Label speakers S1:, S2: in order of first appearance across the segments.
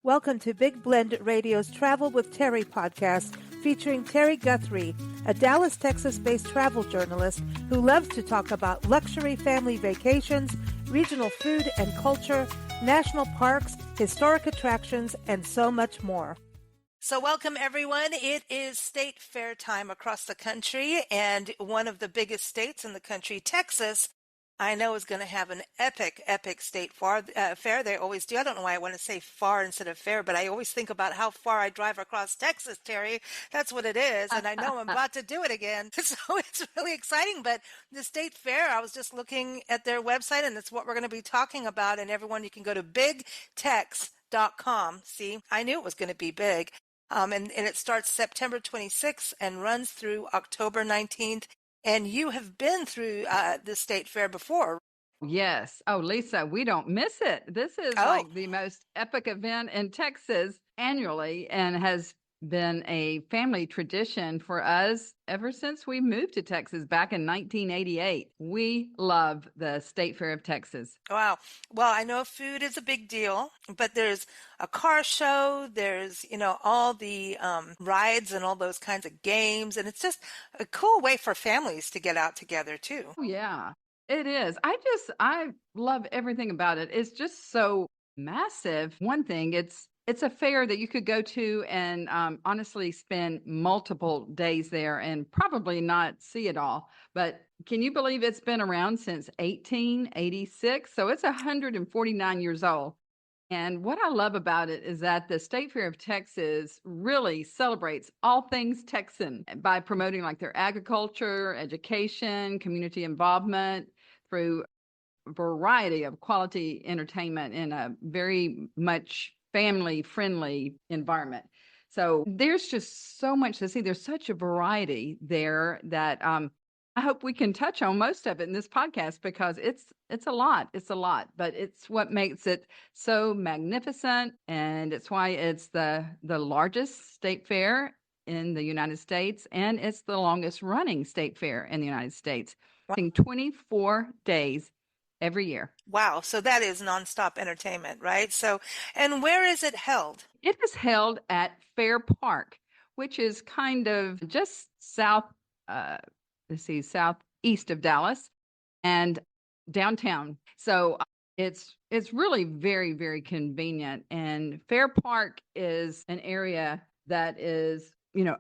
S1: Welcome to Big Blend Radio's Travel with Terri podcast, featuring Terri Guthrie, a Dallas, Texas-based travel journalist who loves to talk about luxury family vacations, regional food and culture, national parks, historic attractions, and so much more. So welcome, everyone. It is state fair time across the country, and one of the biggest states in the country, Texas, I know is going to have an epic state fair. They always do. I don't know why I want to say far instead of fair, but I always think about how far I drive across Texas, Terri. That's what it is, and I know I'm about to do it again. So it's really exciting. But the state fair, I was just looking at their website, and it's what we're going to be talking about. And everyone, you can go to bigtex.com. See, I knew it was going to be big. And it starts September 26th and runs through October 19th. And you have been through the state fair before.
S2: Yes. Oh, Lisa, we don't miss it. This is like the most epic event in Texas annually and has been a family tradition for us ever since we moved to Texas back in 1988. We love the State Fair of Texas.
S1: Wow. Well, I know food is a big deal, but there's a car show, there's, all the rides and all those kinds of games. And it's just a cool way for families to get out together too.
S2: Oh, yeah, it is. I love everything about it. It's just so massive. One thing, it's a fair that you could go to and honestly spend multiple days there and probably not see it all. But can you believe it's been around since 1886? So it's 149 years old. And what I love about it is that the State Fair of Texas really celebrates all things Texan by promoting like their agriculture, education, community involvement through a variety of quality entertainment in a very much family-friendly environment. So there's just so much to see. There's such a variety there that I hope we can touch on most of it in this podcast because it's a lot. It's a lot, but it's what makes it so magnificent, and it's why it's the largest state fair in the United States, and it's the longest running state fair in the United States. I think 24 days every year.
S1: Wow. So that is nonstop entertainment, right? So, and where is it held?
S2: It is held at Fair Park, which is kind of just southeast of Dallas and downtown. So it's really very, very convenient. And Fair Park is an area that is,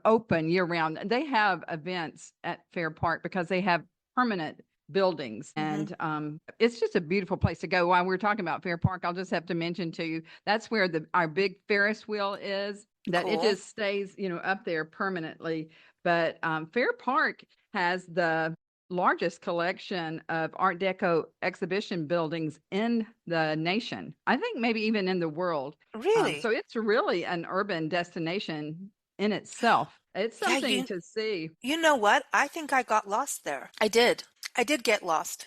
S2: open year round. They have events at Fair Park because they have permanent buildings, and it's just a beautiful place to go. While we're talking about Fair Park, I'll just have to mention to you that's where our big Ferris wheel is. That Cool. It just stays, up there permanently. But Fair Park has the largest collection of Art Deco exhibition buildings in the nation. I think maybe even in the world.
S1: Really?
S2: So it's really an urban destination in itself. It's something to see.
S1: You know what? I think I got lost there. I did get lost,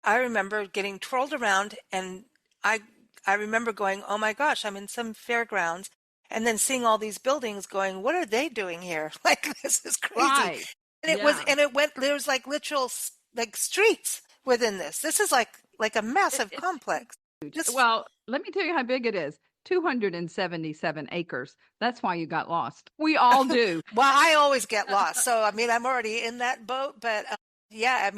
S1: I remember getting twirled around, and I remember going, oh my gosh, I'm in some fairgrounds, and then seeing all these buildings going, what are they doing here? Like, this is crazy.
S2: Right.
S1: And there was like literal like streets within this. This is like a massive complex.
S2: Well, let me tell you how big it is. 277 acres. That's why you got lost. We all do.
S1: Well, I always get lost. So, I'm already in that boat, but yeah, I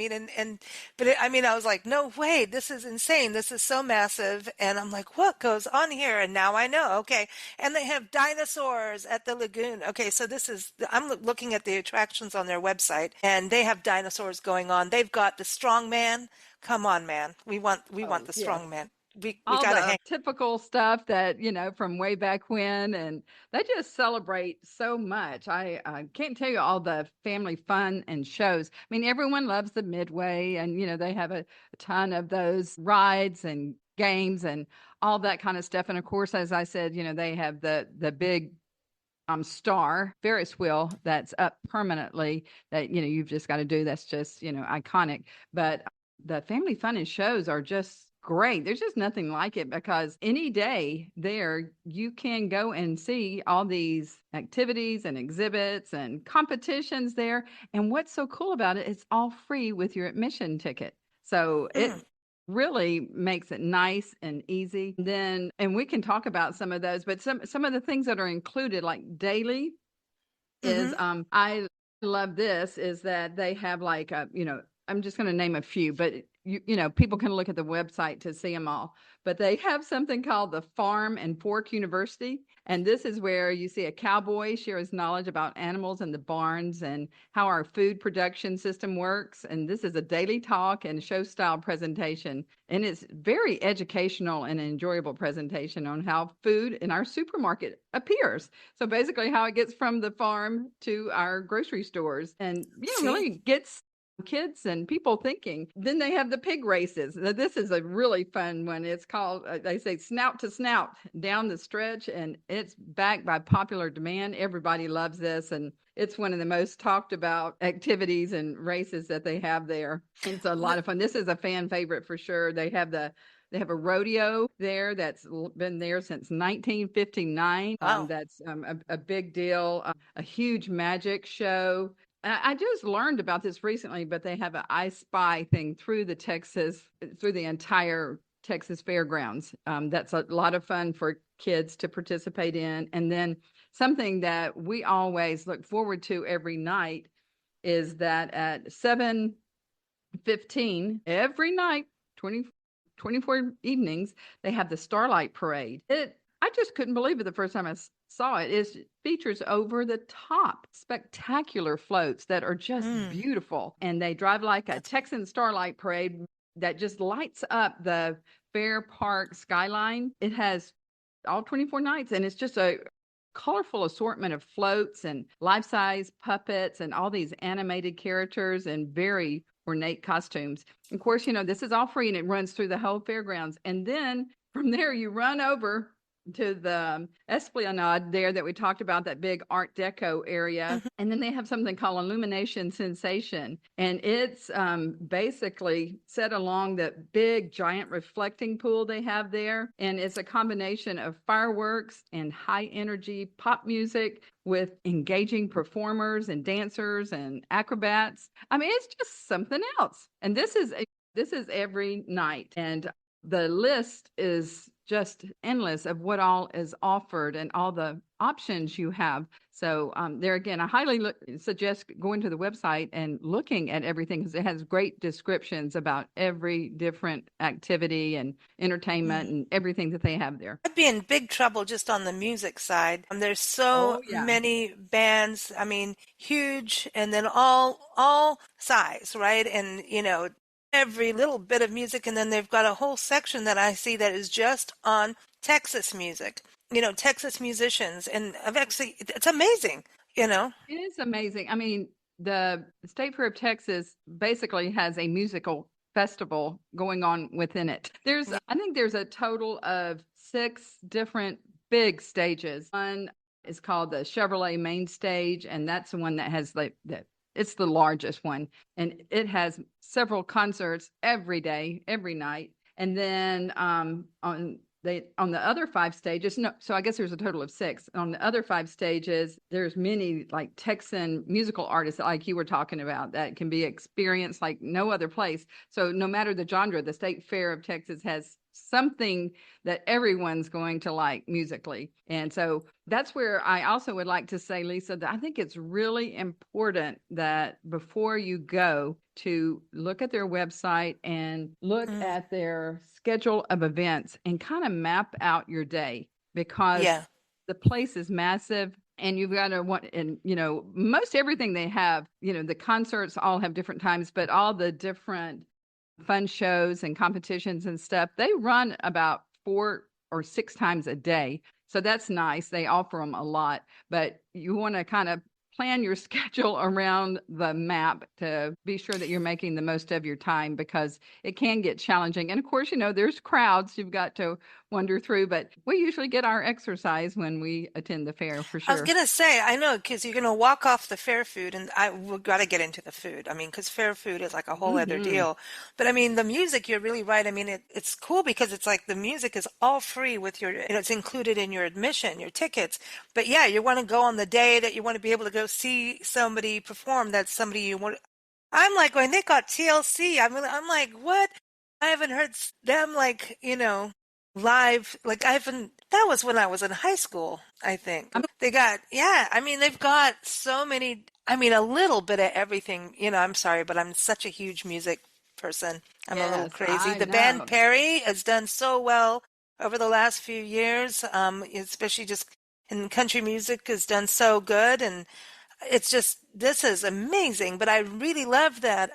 S1: was like, no way, this is insane. This is so massive. And I'm like, what goes on here? And now I know. Okay. And they have dinosaurs at the lagoon. Okay. So I'm looking at the attractions on their website, and they have dinosaurs going on. They've got the strong man. Come on, man. We want the strong man. We gotta hang.
S2: Typical stuff that, from way back when, and they just celebrate so much. I can't tell you all the family fun and shows. Everyone loves the Midway, and, they have a ton of those rides and games and all that kind of stuff. And of course, as I said, they have the big star Ferris wheel that's up permanently that, you've just got to do. That's just, iconic. But the family fun and shows are just great. There's just nothing like it because any day there you can go and see all these activities and exhibits and competitions there. And what's so cool about it, it's all free with your admission ticket. So really makes it nice and easy. Then, and we can talk about some of those, but some of the things that are included, like daily, is
S1: Mm-hmm.
S2: I love this is that they have like a, I'm just going to name a few, but people can look at the website to see them all. But they have something called the Farm and Fork University, and this is where you see a cowboy share his knowledge about animals in the barns and how our food production system works. And this is a daily talk and show style presentation, and it's very educational and enjoyable presentation on how food in our supermarket appears. So basically how it gets from the farm to our grocery stores, and
S1: See?
S2: really gets kids and people thinking. Then they have the pig races. This is a really fun one. It's called, they say, Snout to Snout down the stretch, and it's backed by popular demand. Everybody loves this, and it's one of the most talked about activities and races that they have there. It's a lot of fun. This is a fan favorite for sure. They have a rodeo there that's been there since 1959.
S1: Wow.
S2: That's a big deal. A huge magic show. I just learned about this recently, but they have an I Spy thing through the entire Texas fairgrounds. That's a lot of fun for kids to participate in. And then something that we always look forward to every night is that at 7:15 every night, 24 evenings, they have the Starlight Parade. I just couldn't believe it the first time I saw it. It features over the top spectacular floats that are just
S1: Mm,
S2: beautiful. And they drive like a
S1: that's
S2: Texan Starlight Parade that just lights up the Fair Park skyline. It has all 24 nights, and it's just a colorful assortment of floats and life-size puppets and all these animated characters and very ornate costumes. Of course, this is all free, and it runs through the whole fairgrounds. And then from there, you run over to the Esplanade there that we talked about, that big Art Deco area.
S1: mhm.
S2: And then they have something called Illumination Sensation. And it's basically set along that big giant reflecting pool they have there. And it's a combination of fireworks and high energy pop music with engaging performers and dancers and acrobats. I mean, it's just something else. And this is every night. And the list is just endless of what all is offered and all the options you have. So there again, I highly suggest going to the website and looking at everything, because it has great descriptions about every different activity and entertainment
S1: Mm.
S2: and everything that they have there.
S1: I'd be in big trouble just on the music side. There's so
S2: Oh yeah.
S1: many bands, I mean, huge, and then all size, right? And every little bit of music, and then they've got a whole section that I see that is just on Texas music. Texas musicians, and it's amazing, you know.
S2: It is amazing. I mean, the State Fair of Texas basically has a musical festival going on within it. I think there's a total of 6 different big stages. One is called the Chevrolet Main Stage, and that's the one that has it's the largest one, and it has several concerts every day, every night. And then on the other 5 stages, no, so I guess there's a total of 6. On the other 5 stages, there's many like Texan musical artists like you were talking about that can be experienced like no other place. So no matter the genre, the State Fair of Texas has something that everyone's going to like musically. And so that's where I also would like to say, Lisa, that I think it's really important that before you go, to look at their website and look
S1: Mm,
S2: at their schedule of events and kind of map out your day, because
S1: yeah.
S2: the place is massive. And you've got to want, and most everything they have, the concerts all have different times, but all the different fun shows and competitions and stuff, they run about 4 or 6 times a day. So that's nice. They offer them a lot, but you want to kind of plan your schedule around the map to be sure that you're making the most of your time, because it can get challenging. And of course, there's crowds you've got to wander through, but we usually get our exercise when we attend the fair for
S1: I was
S2: sure.
S1: gonna say, I know, because you're gonna walk off the fair food, and we got to get into the food. I mean, because fair food is like a whole other
S2: Hmm.
S1: deal. But I mean, the music, you're really right. I mean, it's cool because it's like the music is all free with it's included in your admission, your tickets. But yeah, you want to go on the day that you want to be able to go see somebody perform. That's somebody you want. I'm like going, they got TLC. I'm like, what? I haven't heard them like, live. Like I haven't, that was when I was in high school, I think. They got, yeah, I mean, they've got so many, I mean, a little bit of everything. I'm sorry, but I'm such a huge music person. I'm a little
S2: Yes,
S1: crazy.
S2: I
S1: The band
S2: know.
S1: Perry has done so well over the last few years, especially just in country music has done so good. And it's just, this is amazing. But I really love that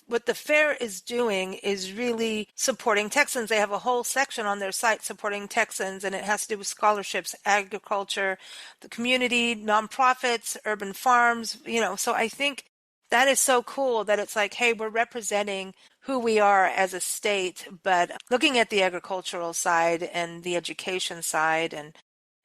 S1: what the fair is doing is really supporting Texans. They have a whole section on their site supporting Texans, and it has to do with scholarships, agriculture, the community, nonprofits, urban farms, so I think that is so cool that it's like, hey, we're representing who we are as a state, but looking at the agricultural side and the education side, and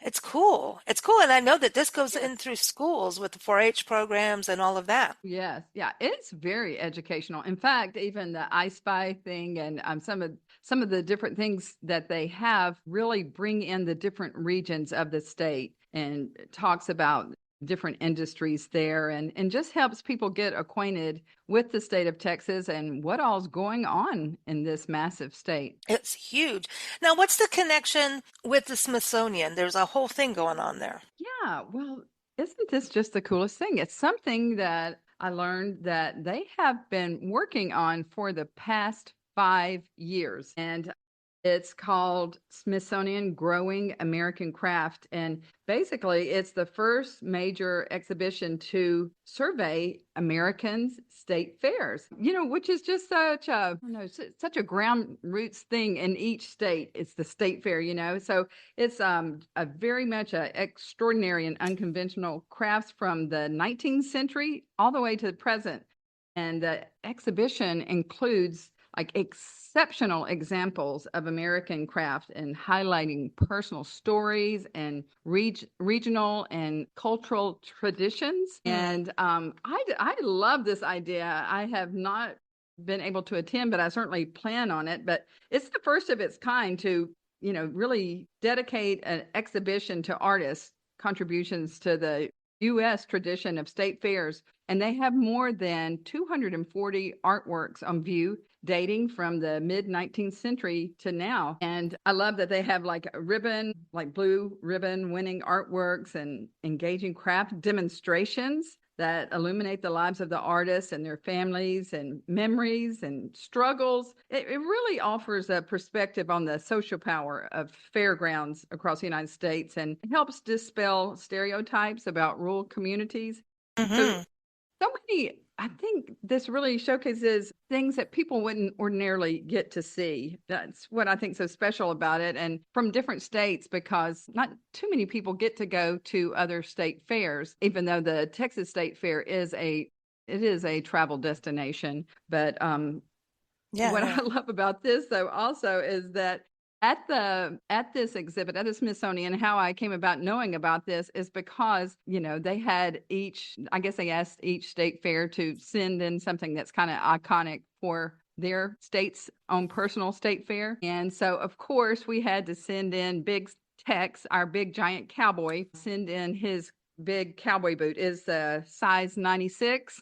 S1: it's cool. It's cool. And I know that this goes
S2: Yes.
S1: in through schools with the 4-H programs and all of that.
S2: Yes, yeah, it's very educational. In fact, even the I Spy thing and some of the different things that they have really bring in the different regions of the state and talks about different industries there and just helps people get acquainted with the state of Texas and what all's going on in this massive state.
S1: It's huge. Now, what's the connection with the Smithsonian? There's a whole thing going on there.
S2: Yeah, well, isn't this just the coolest thing? It's something that I learned that they have been working on for the past 5 years. And it's called Smithsonian Growing American Craft. And basically, it's the first major exhibition to survey Americans' state fairs, which is just such a, I don't know, such a ground roots thing in each state. It's the state fair. So it's a very much a extraordinary and unconventional crafts from the 19th century all the way to the present. And the exhibition includes like exceptional examples of American craft and highlighting personal stories and regional and cultural traditions. And I love this idea. I have not been able to attend, but I certainly plan on it. But it's the first of its kind to, really dedicate an exhibition to artists' contributions to the U.S. tradition of state fairs. And they have more than 240 artworks on view dating from the mid 19th century to now. And I love that they have like a ribbon, like blue ribbon winning artworks and engaging craft demonstrations that illuminate the lives of the artists and their families and memories and struggles. It really offers a perspective on the social power of fairgrounds across the United States and helps dispel stereotypes about rural communities. So
S1: Hmm.
S2: so many, I think this really showcases things that people wouldn't ordinarily get to see. That's what I think so special about it. And from different states, because not too many people get to go to other state fairs, even though the Texas State Fair it is a travel destination. But
S1: Yeah,
S2: what
S1: yeah.
S2: I love about this though also is that at this exhibit at the Smithsonian, how I came about knowing about this is because, they had I guess they asked each state fair to send in something that's kind of iconic for their state's own personal state fair. And so of course we had to send in Big Tex, our big giant cowboy, send in his big cowboy boot is the size 96.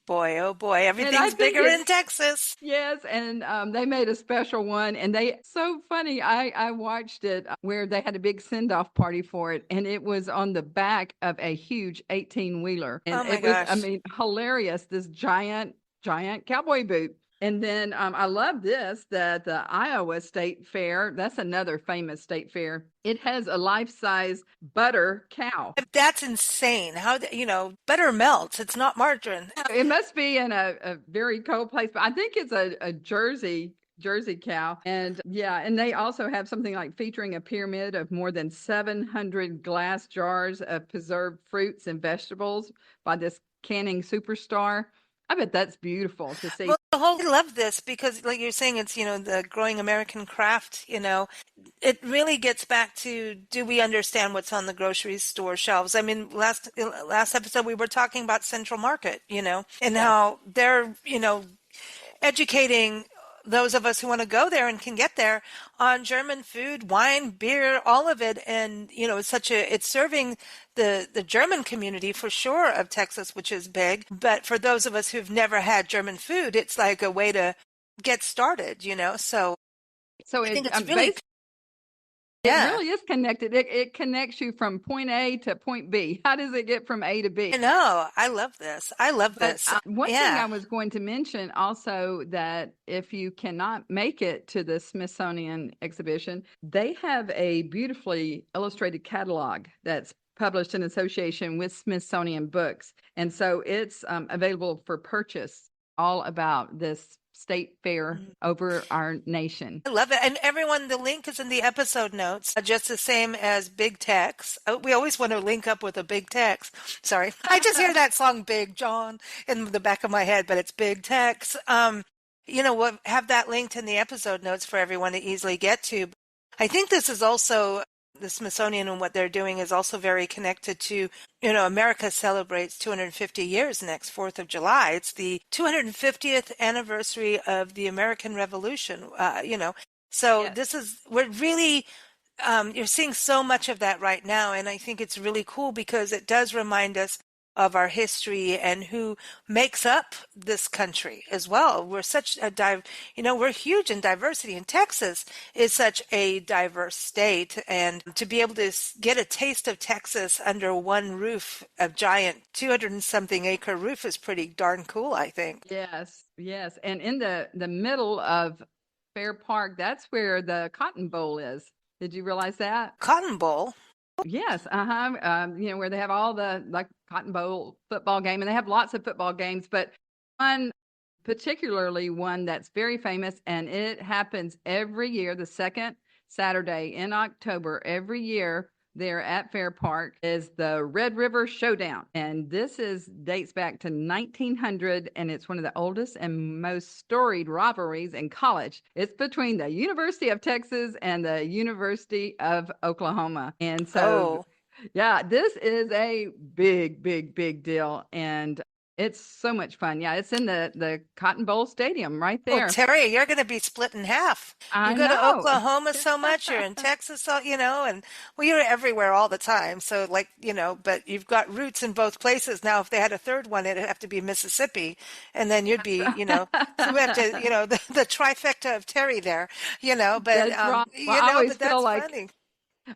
S1: Boy, oh boy,
S2: And I
S1: everything's
S2: think
S1: bigger in
S2: it's
S1: Texas.
S2: Yes, and they made a special one, and they so funny. I watched it where they had a big send off party for it, and it was on the back of a huge 18-wheeler, and
S1: Oh my
S2: it was, I
S1: gosh.
S2: mean, hilarious. This giant cowboy boot. And then I love this that the Iowa State Fair, that's another famous state fair. It has a life-size butter cow.
S1: That's insane. Butter melts. It's not margarine.
S2: It must be in a very cold place, but I think it's a Jersey cow. And yeah, and they also have something like featuring a pyramid of more than 700 glass jars of preserved fruits and vegetables by this canning superstar. I bet that's beautiful to see.
S1: Well, I love this because, like you're saying, it's, the growing American craft, it really gets back to, do we understand what's on the grocery store shelves? I mean, last episode we were talking about Central Market, and
S2: Yes.
S1: how they're, educating those of us who want to go there and can get there on German food, wine, beer, all of it. And, it's serving the German community for sure of Texas, which is big. But for those of us who've never had German food, it's like a way to get started, So
S2: So
S1: I think
S2: it
S1: it's really,
S2: it
S1: yeah.
S2: really is connected. It connects you from point A to point B. How does it get from A to B?
S1: I know. I love this. I love
S2: But
S1: this.
S2: one thing I
S1: Yeah.
S2: was going to mention also, that if you cannot make it to the Smithsonian exhibition, they have a beautifully illustrated catalog that's published in association with Smithsonian Books. And so it's available for purchase, all about this state fair
S1: Mm.
S2: over our nation.
S1: I love it. And everyone, the link is in the episode notes, just the same as Big Tex. We always want to link up with a Big Tex. Sorry. I just hear that song Big John in the back of my head, but it's Big Tex. We'll have that linked in the episode notes for everyone to easily get to. I think this is also the Smithsonian, and what they're doing is also very connected to, America celebrates 250 years next 4th of July. It's the 250th anniversary of the American Revolution, So
S2: Yes.
S1: we're really, you're seeing so much of that right now. And I think it's really cool because it does remind us of our history and who makes up this country as well. We're such we're huge in diversity, and Texas is such a diverse state. And to be able to get a taste of Texas under one roof, a giant 200 and something acre roof, is pretty darn cool, I think.
S2: Yes, yes. And in the middle of Fair Park, that's where the Cotton Bowl is. Did you realize that?
S1: Cotton Bowl.
S2: Yes, uh-huh. Where they have all the like Cotton Bowl football game, and they have lots of football games, but one particularly one that's very famous, and it happens every year, the second Saturday in October every year there at Fair Park, is the Red River Showdown. And this is dates back to 1900, and it's one of the oldest and most storied rivalries in college. It's between the University of Texas and the University of Oklahoma. And so,
S1: Oh.
S2: yeah, this is a big, big, big deal. And it's so much fun. Yeah, it's in the Cotton Bowl Stadium right
S1: Well,
S2: there.
S1: Terry, you're going to be split in half. You
S2: I
S1: go to
S2: know.
S1: Oklahoma so much, you're in Texas, and well, you're everywhere all the time. So, like, but you've got roots in both places. Now, if they had a third one, it'd have to be Mississippi, and then you'd be, so we have to, the trifecta of Terry there,
S2: That's right. Well, I always
S1: but
S2: feel
S1: that's
S2: like
S1: funny.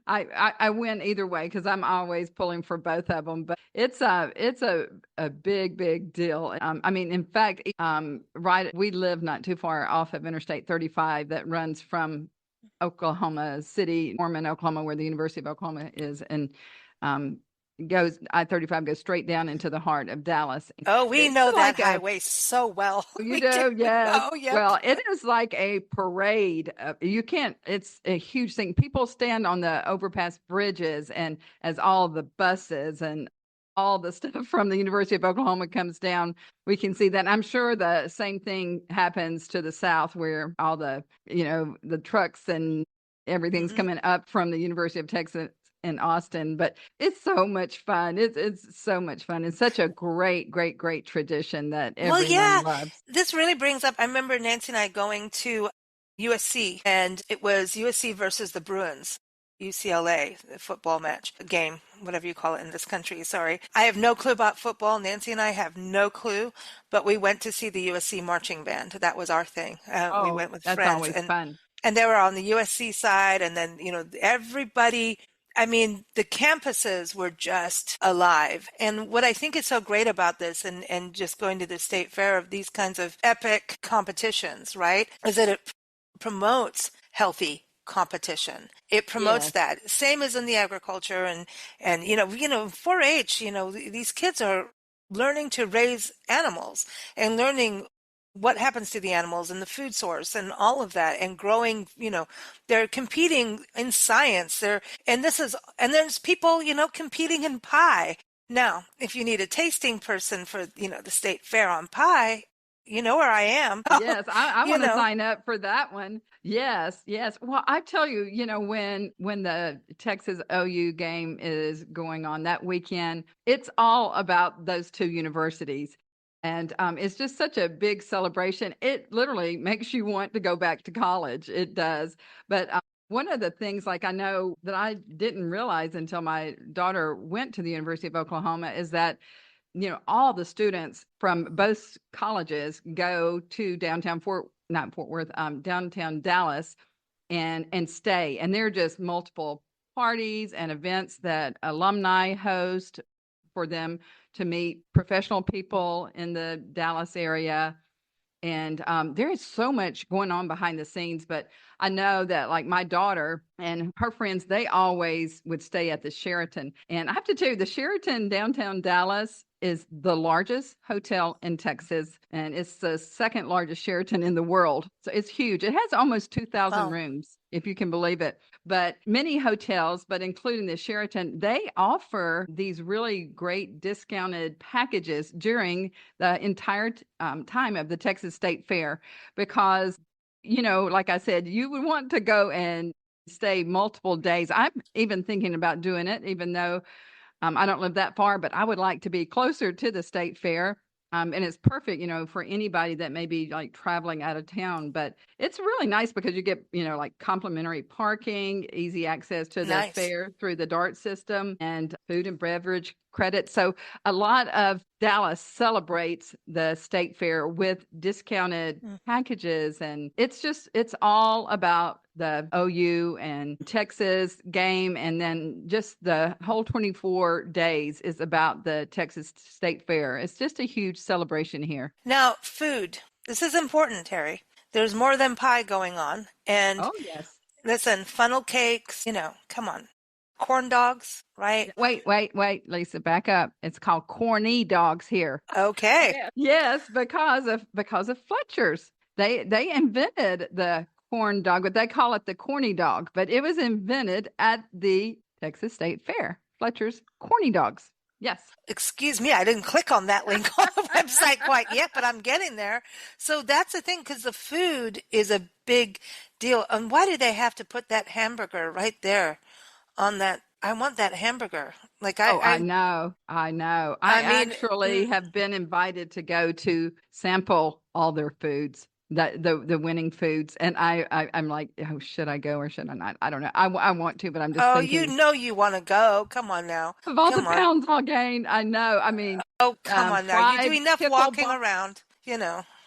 S2: I win either way because I'm always pulling for both of them. But it's a big, big deal. I mean, in fact, right, we live not too far off of Interstate 35 that runs from Oklahoma City, Norman, Oklahoma, where the University of Oklahoma is, and um, I-35 goes straight down into the heart of Dallas.
S1: Oh, we
S2: It's
S1: know that
S2: like a
S1: highway so well.
S2: you
S1: We do.
S2: do, yes.
S1: Oh, yep.
S2: Well, it is like a parade. You can't, it's a huge thing. People stand on the overpass bridges, and as all the buses and all the stuff from the University of Oklahoma comes down, we can see that. I'm sure the same thing happens to the south, where all the trucks and everything's
S1: Hmm.
S2: coming up from the University of Texas in Austin. But it's so much fun. It's so much fun. It's such a great, great, great tradition that
S1: Well,
S2: everyone
S1: yeah,
S2: loves.
S1: this really brings up. I remember Nancy and I going to USC, and it was USC versus the Bruins, UCLA, the football match, game, whatever you call it in this country. Sorry. I have no clue about football. Nancy and I have no clue, but we went to see the USC marching band. That was our thing. We
S2: Oh,
S1: went with
S2: that's
S1: friends,
S2: always
S1: and
S2: fun.
S1: they were on the USC side, and then everybody. I mean, the campuses were just alive. And what I think is so great about this, and just going to the state fair of these kinds of epic competitions, right, is that it promotes healthy competition. It promotes
S2: Yes.
S1: that. Same as in the agriculture, and 4-H, these kids are learning to raise animals and learning what happens to the animals and the food source and all of that, and growing, they're competing in science. And there's people, competing in pie. Now, if you need a tasting person for, the state fair on pie, you know where I am.
S2: Yes, I
S1: you
S2: want to
S1: know,
S2: sign up for that one. Yes, yes. Well, I tell you, when the Texas OU game is going on that weekend, it's all about those two universities. And it's just such a big celebration. It literally makes you want to go back to college. It does. But one of the things, like, I know that I didn't realize until my daughter went to the University of Oklahoma, is that all the students from both colleges go to downtown Fort not Fort Worth, downtown Dallas, and stay. And there are just multiple parties and events that alumni host for them to meet professional people in the Dallas area. And there is so much going on behind the scenes, but I know that like my daughter and her friends, they always would stay at the Sheraton. And I have to tell you, the Sheraton downtown Dallas is the largest hotel in Texas, and it's the second largest Sheraton in the world. So it's huge. It has almost 2,000
S3: Wow.
S2: rooms, if you can believe it. But many hotels, but including the Sheraton, they offer these really great discounted packages during the entire time of the Texas State Fair because, like I said, you would want to go and stay multiple days. I'm even thinking about doing it, even though I don't live that far, but I would like to be closer to the state fair. And it's perfect, for anybody that may be like traveling out of town. But it's really nice because you get, like complimentary parking, easy access to the
S3: Nice.
S2: fair through the DART system, and food and beverage credit. So a lot of Dallas celebrates the state fair with discounted packages. And it's all about the OU and Texas game. And then just the whole 24 days is about the Texas State Fair. It's just a huge celebration here.
S3: Now, food. This is important, Terri. There's more than pie going on. And
S2: Oh, yes.
S3: listen, funnel cakes, come on. Corn dogs, right?
S2: Wait, Lisa, back up. It's called corny dogs here.
S3: Okay.
S2: Yes, because of Fletcher's. They invented the corn dog, but they call it the corny dog. But it was invented at the Texas State Fair. Fletcher's corny dogs. Yes.
S3: Excuse me, I didn't click on that link on the website quite yet, but I'm getting there. So that's the thing, because the food is a big deal. And why do they have to put that hamburger right there on that? I want that hamburger. Like
S2: I know. I
S3: mean,
S2: actually have been invited to go to sample all their foods, the winning foods, and I'm like, oh, should I go or should I not? I don't know. I want to, but I'm just thinking.
S3: You want to go. Come on now.
S2: Of all the
S3: Come on.
S2: pounds I'll gain, I know. I mean,
S3: Oh, come on now. You do
S2: fried
S3: enough walking around,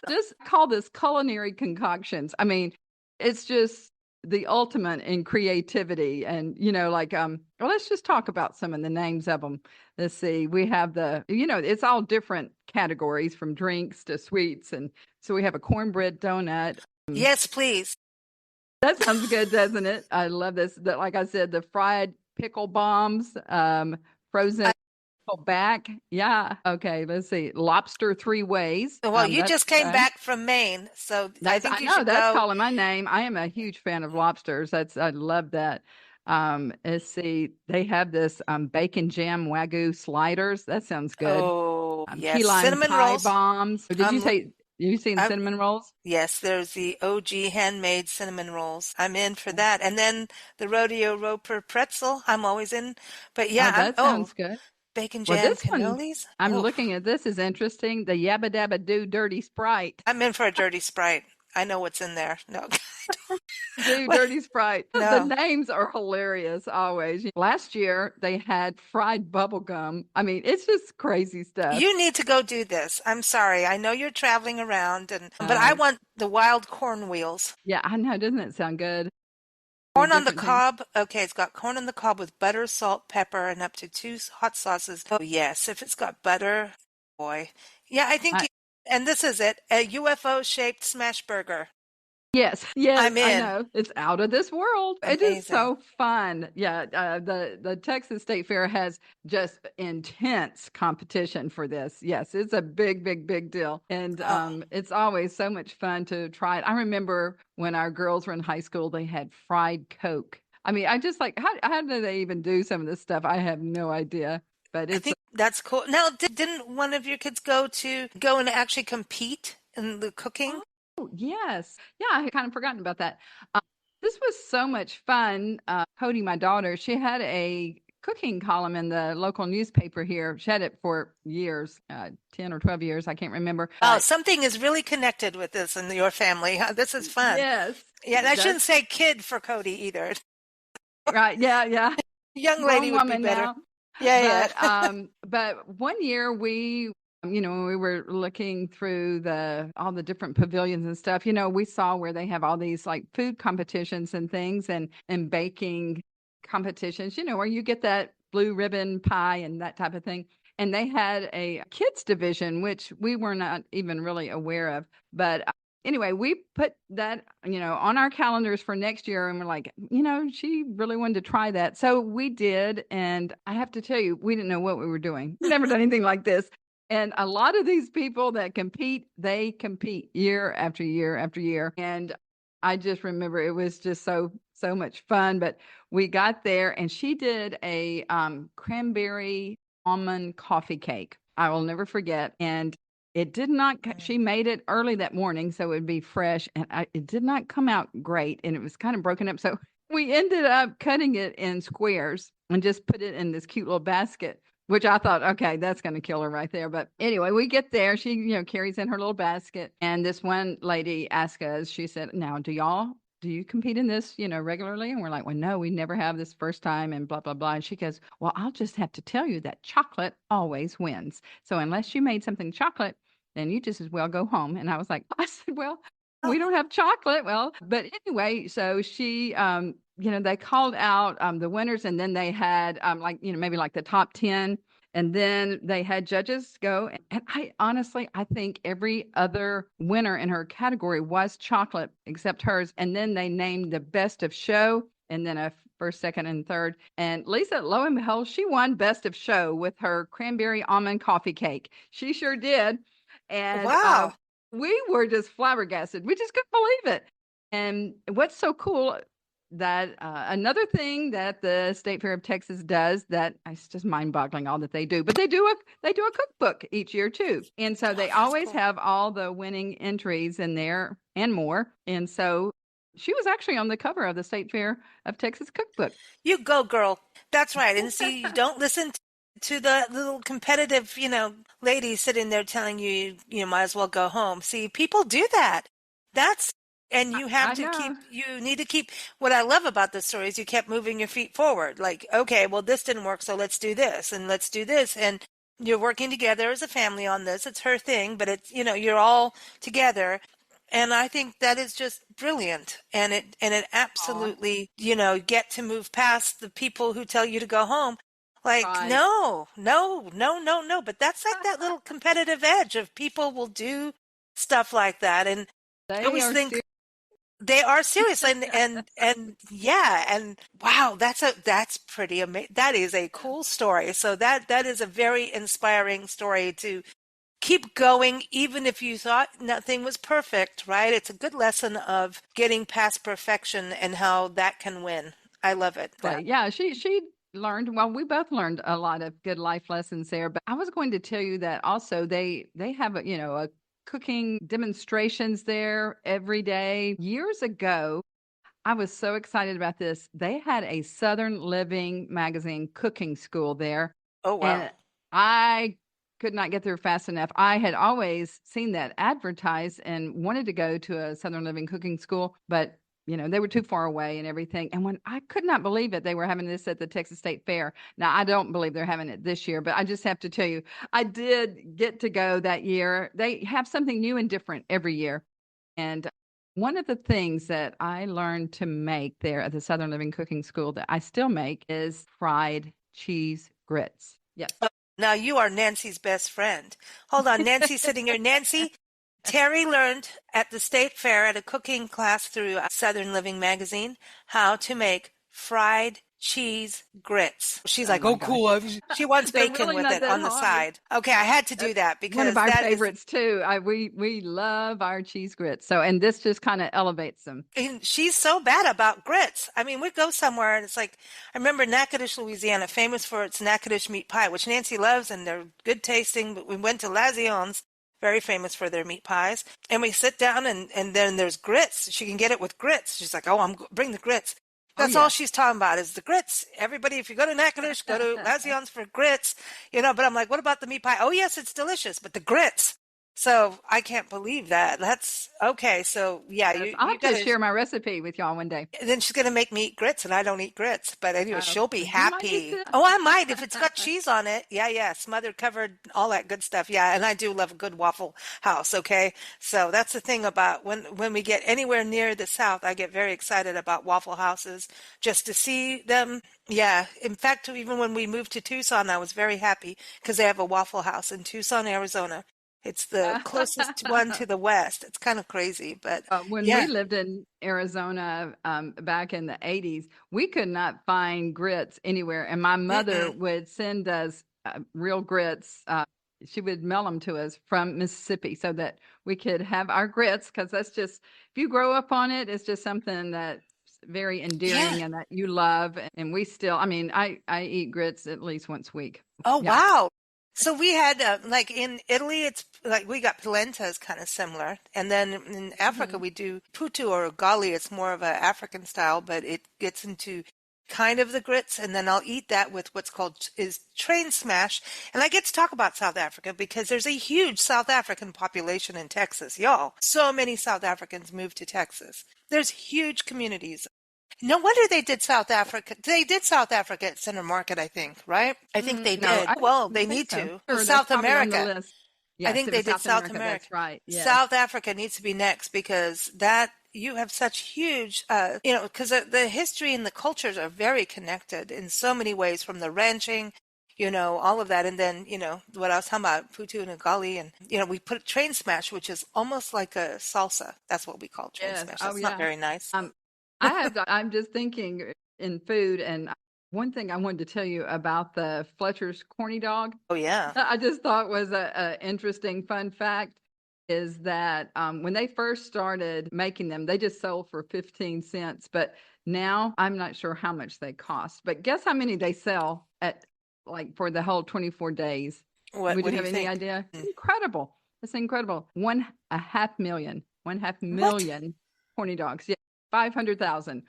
S2: Just call this culinary concoctions. I mean, it's just the ultimate in creativity. And, well, let's just talk about some of the names of them. Let's see. We have it's all different categories from drinks to sweets. And so we have a cornbread donut.
S3: Yes, please.
S2: That sounds good, doesn't it? I love this. Like I said, the fried pickle bombs, frozen back. Yeah. Okay. Let's see. Lobster three ways.
S3: Well, you just came back from Maine, so I think you should
S2: that's
S3: go.
S2: calling my name. I am a huge fan of lobsters. I love that. Let's see. They have this bacon jam Wagyu sliders. That sounds good.
S3: Oh, yes.
S2: Key lime
S3: Cinnamon
S2: pie
S3: rolls.
S2: bombs. Did you say? You seen cinnamon rolls?
S3: Yes, there's the OG handmade cinnamon rolls. I'm in for that. And then the rodeo roper pretzel. I'm always in. But yeah,
S2: that sounds good.
S3: Bacon jam
S2: Well, this one,
S3: cannolis.
S2: I'm looking at this is interesting. The Yabba Dabba Doo Dirty Sprite.
S3: I'm in for a dirty Sprite. I know what's in there. No.
S2: Dirty Sprite.
S3: No.
S2: The names are hilarious always. Last year they had fried bubble gum. I mean, it's just crazy stuff.
S3: You need to go do this. I'm sorry. I know you're traveling around, but I want the wild corn wheels.
S2: Yeah, I know. Doesn't it sound good?
S3: Corn on the cob. Okay, it's got corn on the cob with butter, salt, pepper, and up to 2 hot sauces. Oh, yes. If it's got butter, boy. Yeah, I think, and this is it, a UFO-shaped smash burger.
S2: Yes,
S3: I'm in.
S2: I know. It's out of this world.
S3: Amazing.
S2: It is so fun. Yeah, the Texas State Fair has just intense competition for this. Yes, it's a big, big, big deal. And it's always so much fun to try it. I remember when our girls were in high school, they had fried Coke. I mean, I just like, how do they even do some of this stuff? I have no idea. But
S3: I think that's cool. Now, didn't one of your kids go and actually compete in the cooking?
S2: Oh, yes. Yeah, I had kind of forgotten about that. This was so much fun. Cody, my daughter, she had a cooking column in the local newspaper here. She had it for years, 10 or 12 years. I can't remember.
S3: Oh, something is really connected with this in your family. This is fun.
S2: Yes.
S3: Yeah, and I shouldn't say kid for Cody either.
S2: Right. Yeah.
S3: Young lady would be better.
S2: Now. Yeah. But one year we When we were looking through all the different pavilions and stuff, we saw where they have all these like food competitions and things and baking competitions, where you get that blue ribbon pie and that type of thing. And they had a kids division, which we were not even really aware of. But anyway, we put that, on our calendars for next year. And we're like, she really wanted to try that. So we did. And I have to tell you, we didn't know what we were doing. We've never done anything like this. And a lot of these people that compete, they compete year after year after year. And I just remember it was just so much fun. But we got there and she did a cranberry almond coffee cake. I will never forget. And it did not, she made it early that morning, so it would be fresh. And it did not come out great. And it was kind of broken up. So we ended up cutting it in squares and just put it in this cute little basket, which I thought, okay, that's going to kill her right there. But anyway, we get there. She, carries in her little basket. And this one lady asked us, she said, now, do you compete in this, regularly? And we're like, well, no, we never have, this first time and blah, blah, blah. And she goes, well, I'll just have to tell you that chocolate always wins. So unless you made something chocolate, then you just as well go home. And I said, well, we don't have chocolate. Well, but anyway, so she, they called out the winners, and then they had maybe like the top 10. And then they had judges go. And I think every other winner in her category was chocolate except hers. And then they named the best of show and then a first, second, and third. And Lisa, lo and behold, she won best of show with her cranberry almond coffee cake. She sure did. And
S3: Wow.
S2: We were just flabbergasted. We just couldn't believe it. And what's so cool that another thing that the State Fair of Texas does that it's just mind-boggling all that they do, but they do a cookbook each year too. And so they always have all the winning entries in there and more. And so she was actually on the cover of the State Fair of Texas cookbook.
S3: You go, girl. That's right. And see, you don't listen to the little competitive, ladies sitting there telling you, you might as well go home. See, people do that. And you have to you need to keep, what I love about this story is you kept moving your feet forward. Like, okay, well, this didn't work, so let's do this and let's do this. And you're working together as a family on this. It's her thing, but it's, you're all together. And I think that is just brilliant. And it absolutely, get to move past the people who tell you to go home. Like, right. No. But that's like that little competitive edge of people will do stuff like that. And I always think they are serious. And yeah. And wow, that's pretty amazing. That is a cool story. So that is a very inspiring story to keep going, even if you thought nothing was perfect, right? It's a good lesson of getting past perfection and how that can win. I love it.
S2: Right. Yeah, she learned, well, we both learned a lot of good life lessons there. But I was going to tell you that also they have a cooking demonstrations there every day. Years ago, I was so excited about this. They had a Southern Living magazine cooking school there.
S3: Oh, wow.
S2: And I could not get there fast enough. I had always seen that advertised and wanted to go to a Southern Living cooking school, but they were too far away and everything. And when I could not believe it, they were having this at the Texas State Fair. Now, I don't believe they're having it this year, but I just have to tell you, I did get to go that year. They have something new and different every year. And one of the things that I learned to make there at the Southern Living Cooking School that I still make is fried cheese grits. Yes.
S3: Now you are Nancy's best friend. Hold on, Nancy's sitting here. Nancy, Terri learned at the State Fair at a cooking class through Southern Living magazine how to make fried cheese grits. She's like, oh, cool. She wants bacon with it on the side. Okay, I had to do that because
S2: one of our favorites too. We love our cheese grits. So, and this just kind of elevates them.
S3: And she's so bad about grits. I mean, we go somewhere and it's like, I remember Natchitoches, Louisiana, famous for its Natchitoches meat pie, which Nancy loves and they're good tasting. But we went to Lazion's, very famous for their meat pies. And we sit down and then there's grits. She can get it with grits. She's like, oh, bring the grits. That's all she's talking about is the grits. Everybody, if you go to Natchitoches, go to Lazion's for grits, but I'm like, what about the meat pie? Oh, yes, it's delicious, but the grits. So I can't believe that. That's okay. So yeah,
S2: Yes,
S3: you
S2: I'll
S3: you
S2: have to
S3: gotta.
S2: share my recipe with y'all one day.
S3: Then she's gonna make me eat grits, and I don't eat grits. But anyway, she'll be
S2: You might need
S3: happy.
S2: to.
S3: Oh, I might if it's got cheese on it. Yeah, yeah, smothered, covered, all that good stuff. Yeah, and I do love a good Waffle House. Okay, so that's the thing about when we get anywhere near the South, I get very excited about Waffle Houses just to see them. Yeah, in fact, even when we moved to Tucson, I was very happy because they have a Waffle House in Tucson, Arizona. It's the closest one to the west. It's kind of crazy, but
S2: When we
S3: yeah.
S2: lived in Arizona back in the 80s, we could not find grits anywhere. And my mother
S3: Mm-mm.
S2: would send us real grits. She would mail them to us from Mississippi so that we could have our grits because that's just, if you grow up on it, it's just something that's very
S3: Yeah.
S2: endearing and that you love. And we still, I mean, I eat grits at least once a week.
S3: Oh,
S2: Yeah.
S3: wow. So we had like in Italy, it's like we got polenta is kind of similar, and then in Africa
S2: Hmm.
S3: we do putu or ugali. It's more of a African style, but it gets into kind of the grits, and then I'll eat that with what's called is train smash. And I get to talk about South Africa because there's a huge South African population in Texas, y'all. So many South Africans moved to Texas. There's huge communities. No wonder they did South Africa. They did South Africa at Center Market, I think, right? I think they
S2: No,
S3: did. Well, they
S2: don't think
S3: need
S2: so.
S3: to. Well,
S2: Sure, that's
S3: South
S2: probably on the
S3: America.
S2: list.
S3: I
S2: Yes,
S3: think
S2: it
S3: they
S2: was
S3: did
S2: South
S3: South
S2: America.
S3: America.
S2: That's right. Yes.
S3: South Africa needs to be next because that you have such huge, because the history and the cultures are very connected in so many ways, from the ranching, all of that, and then what I was talking about, Putu and Ugali, and we put train smash, which is almost like a salsa. That's what we call train
S2: Yes.
S3: smash.
S2: Oh,
S3: That's not
S2: yeah.
S3: very nice.
S2: Um, I'm just thinking in food, and one thing I wanted to tell you about the Fletcher's corny dog.
S3: Oh yeah.
S2: I just thought was a interesting fun fact is that when they first started making them, they just sold for 15 cents. But now I'm not sure how much they cost. But guess how many they sell at like for the whole 24 days?
S3: What
S2: Would
S3: what
S2: you
S3: do you
S2: have any
S3: think?
S2: idea?
S3: Hmm.
S2: Incredible. It's incredible. One half
S3: What?
S2: million corny dogs. Yeah. 500,000.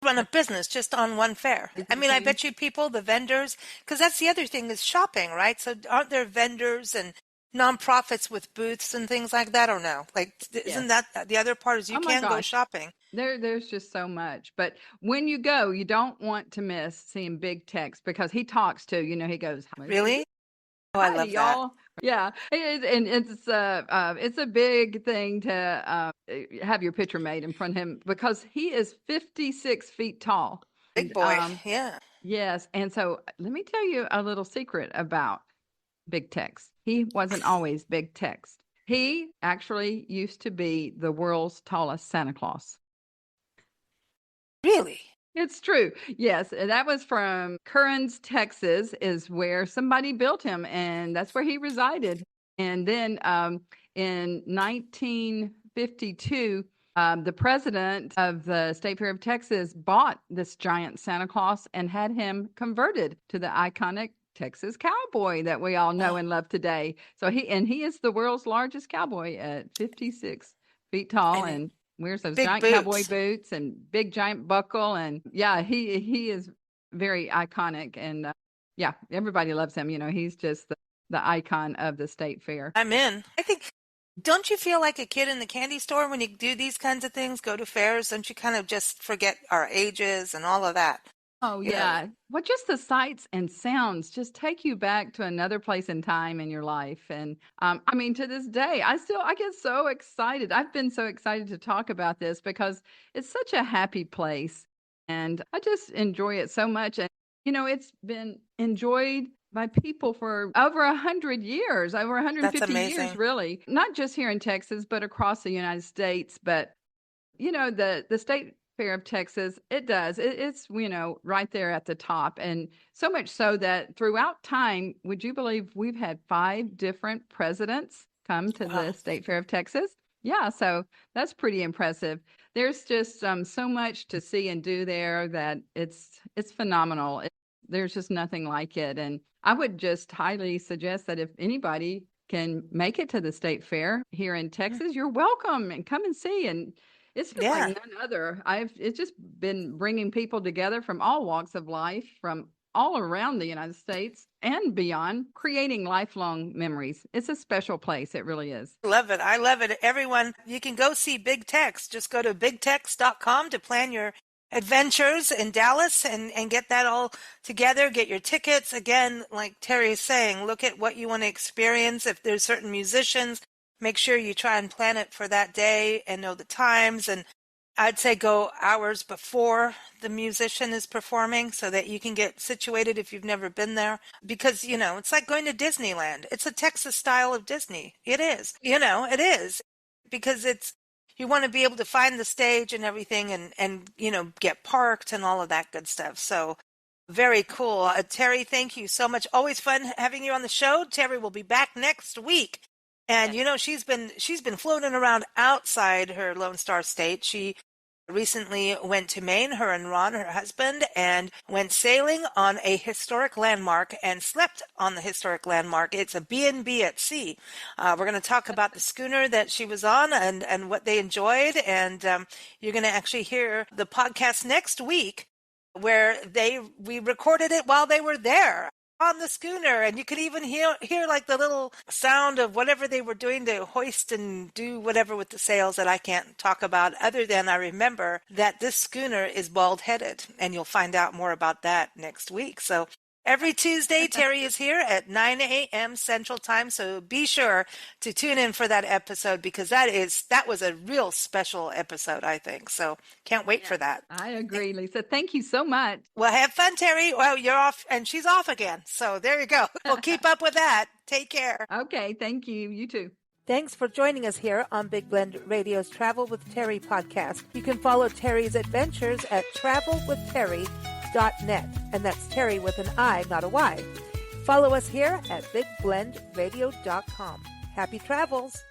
S3: Run a business just on one fare. I mean, I
S2: Thing.
S3: bet you people, the vendors, because that's the other thing is shopping, right? So aren't there vendors and nonprofits with booths and things like that, or no? Like, isn't
S2: Yes.
S3: that the other part is you
S2: Oh my
S3: can go
S2: gosh.
S3: shopping?
S2: There's just so much. But when you go, you don't want to miss seeing Big Tex because he talks to, he goes, how much is
S3: Really?
S2: it?
S3: Oh, I
S2: Hi,
S3: love that.
S2: y'all. Yeah. And it's a big thing to have your picture made in front of him because he is 56 feet tall.
S3: Big
S2: And
S3: boy. Yeah.
S2: yes. And so let me tell you a little secret about Big Tex. He wasn't always Big Tex. He actually used to be the world's tallest Santa Claus.
S3: Really?
S2: It's true. Yes, and that was from Kearns, Texas, is where somebody built him, and that's where he resided. And then in 1952, the president of the State Fair of Texas bought this giant Santa Claus and had him converted to the iconic Texas cowboy that we all know
S3: Oh,
S2: and love today. So he is the world's largest cowboy at 56 feet tall
S3: and
S2: and wears those
S3: big
S2: giant cowboy
S3: boots.
S2: boots and big giant buckle and yeah, he is very iconic and yeah, everybody loves him. He's just the icon of the state fair.
S3: I'm in. I think, don't you feel like a kid in the candy store when you do these kinds of things, go to fairs? Don't you kind of just forget our ages and all of that?
S2: Oh
S3: You know,
S2: yeah. Well, just the sights and sounds just take you back to another place and time in your life. And I mean, to this day, I get so excited. I've been so excited to talk about this because it's such a happy place, and I just enjoy it so much. And it's been enjoyed by people for over 100 years, over
S3: that's
S2: 150 years,
S3: amazing.
S2: really. Not just here in Texas, but across the United States. But the State Fair of Texas, it does. It's, right there at the top. And so much so that throughout time, would you believe we've had 5 different presidents come to
S3: Wow.
S2: the State Fair of Texas? Yeah, so that's pretty impressive. There's just so much to see and do there that it's phenomenal. There's just nothing like it. And I would just highly suggest that if anybody can make it to the State Fair here in Texas, you're welcome and come and see. And it's just like
S3: Yeah.
S2: none other. It's just been bringing people together from all walks of life, from all around the United States and beyond, creating lifelong memories. It's a special place. It really is.
S3: Love it. I love it. Everyone, you can go see Big Tex. Just go to bigtex.com to plan your adventures in Dallas and get that all together. Get your tickets. Again, like Terri is saying, look at what you want to experience. If there's certain musicians, make sure you try and plan it for that day and know the times. And I'd say go hours before the musician is performing so that you can get situated if you've never been there. Because, it's like going to Disneyland. It's a Texas style of Disney. It is. It is. Because you want to be able to find the stage and everything and get parked and all of that good stuff. So very cool. Terri, thank you so much. Always fun having you on the show. Terri will be back next week. And she's been floating around outside her Lone Star State. She recently went to Maine, her and Ron, her husband, and went sailing on a historic landmark and slept on the historic landmark. It's a B&B at sea. We're going to talk about the schooner that she was on and what they enjoyed. And you're going to actually hear the podcast next week where we recorded it while they were there on the schooner, and you could even hear like the little sound of whatever they were doing to hoist and do whatever with the sails that I can't talk about, other than I remember that this schooner is bald-headed, and you'll find out more about that next week. So every Tuesday, Terri is here at 9 a.m. Central Time, so be sure to tune in for that episode because that was a real special episode, I think. So can't wait for that.
S2: I agree, Lisa. Thank you so much.
S3: Well, have fun, Terri. Well, you're off, and she's off again. So there you go. We'll keep up with that. Take care.
S2: Okay, thank you. You too.
S1: Thanks for joining us here on Big Blend Radio's Travel with Terri podcast. You can follow Terri's adventures at travelwithterri.net, and that's Terri with an I, not a Y. Follow us here at bigblendradio.com. Happy travels!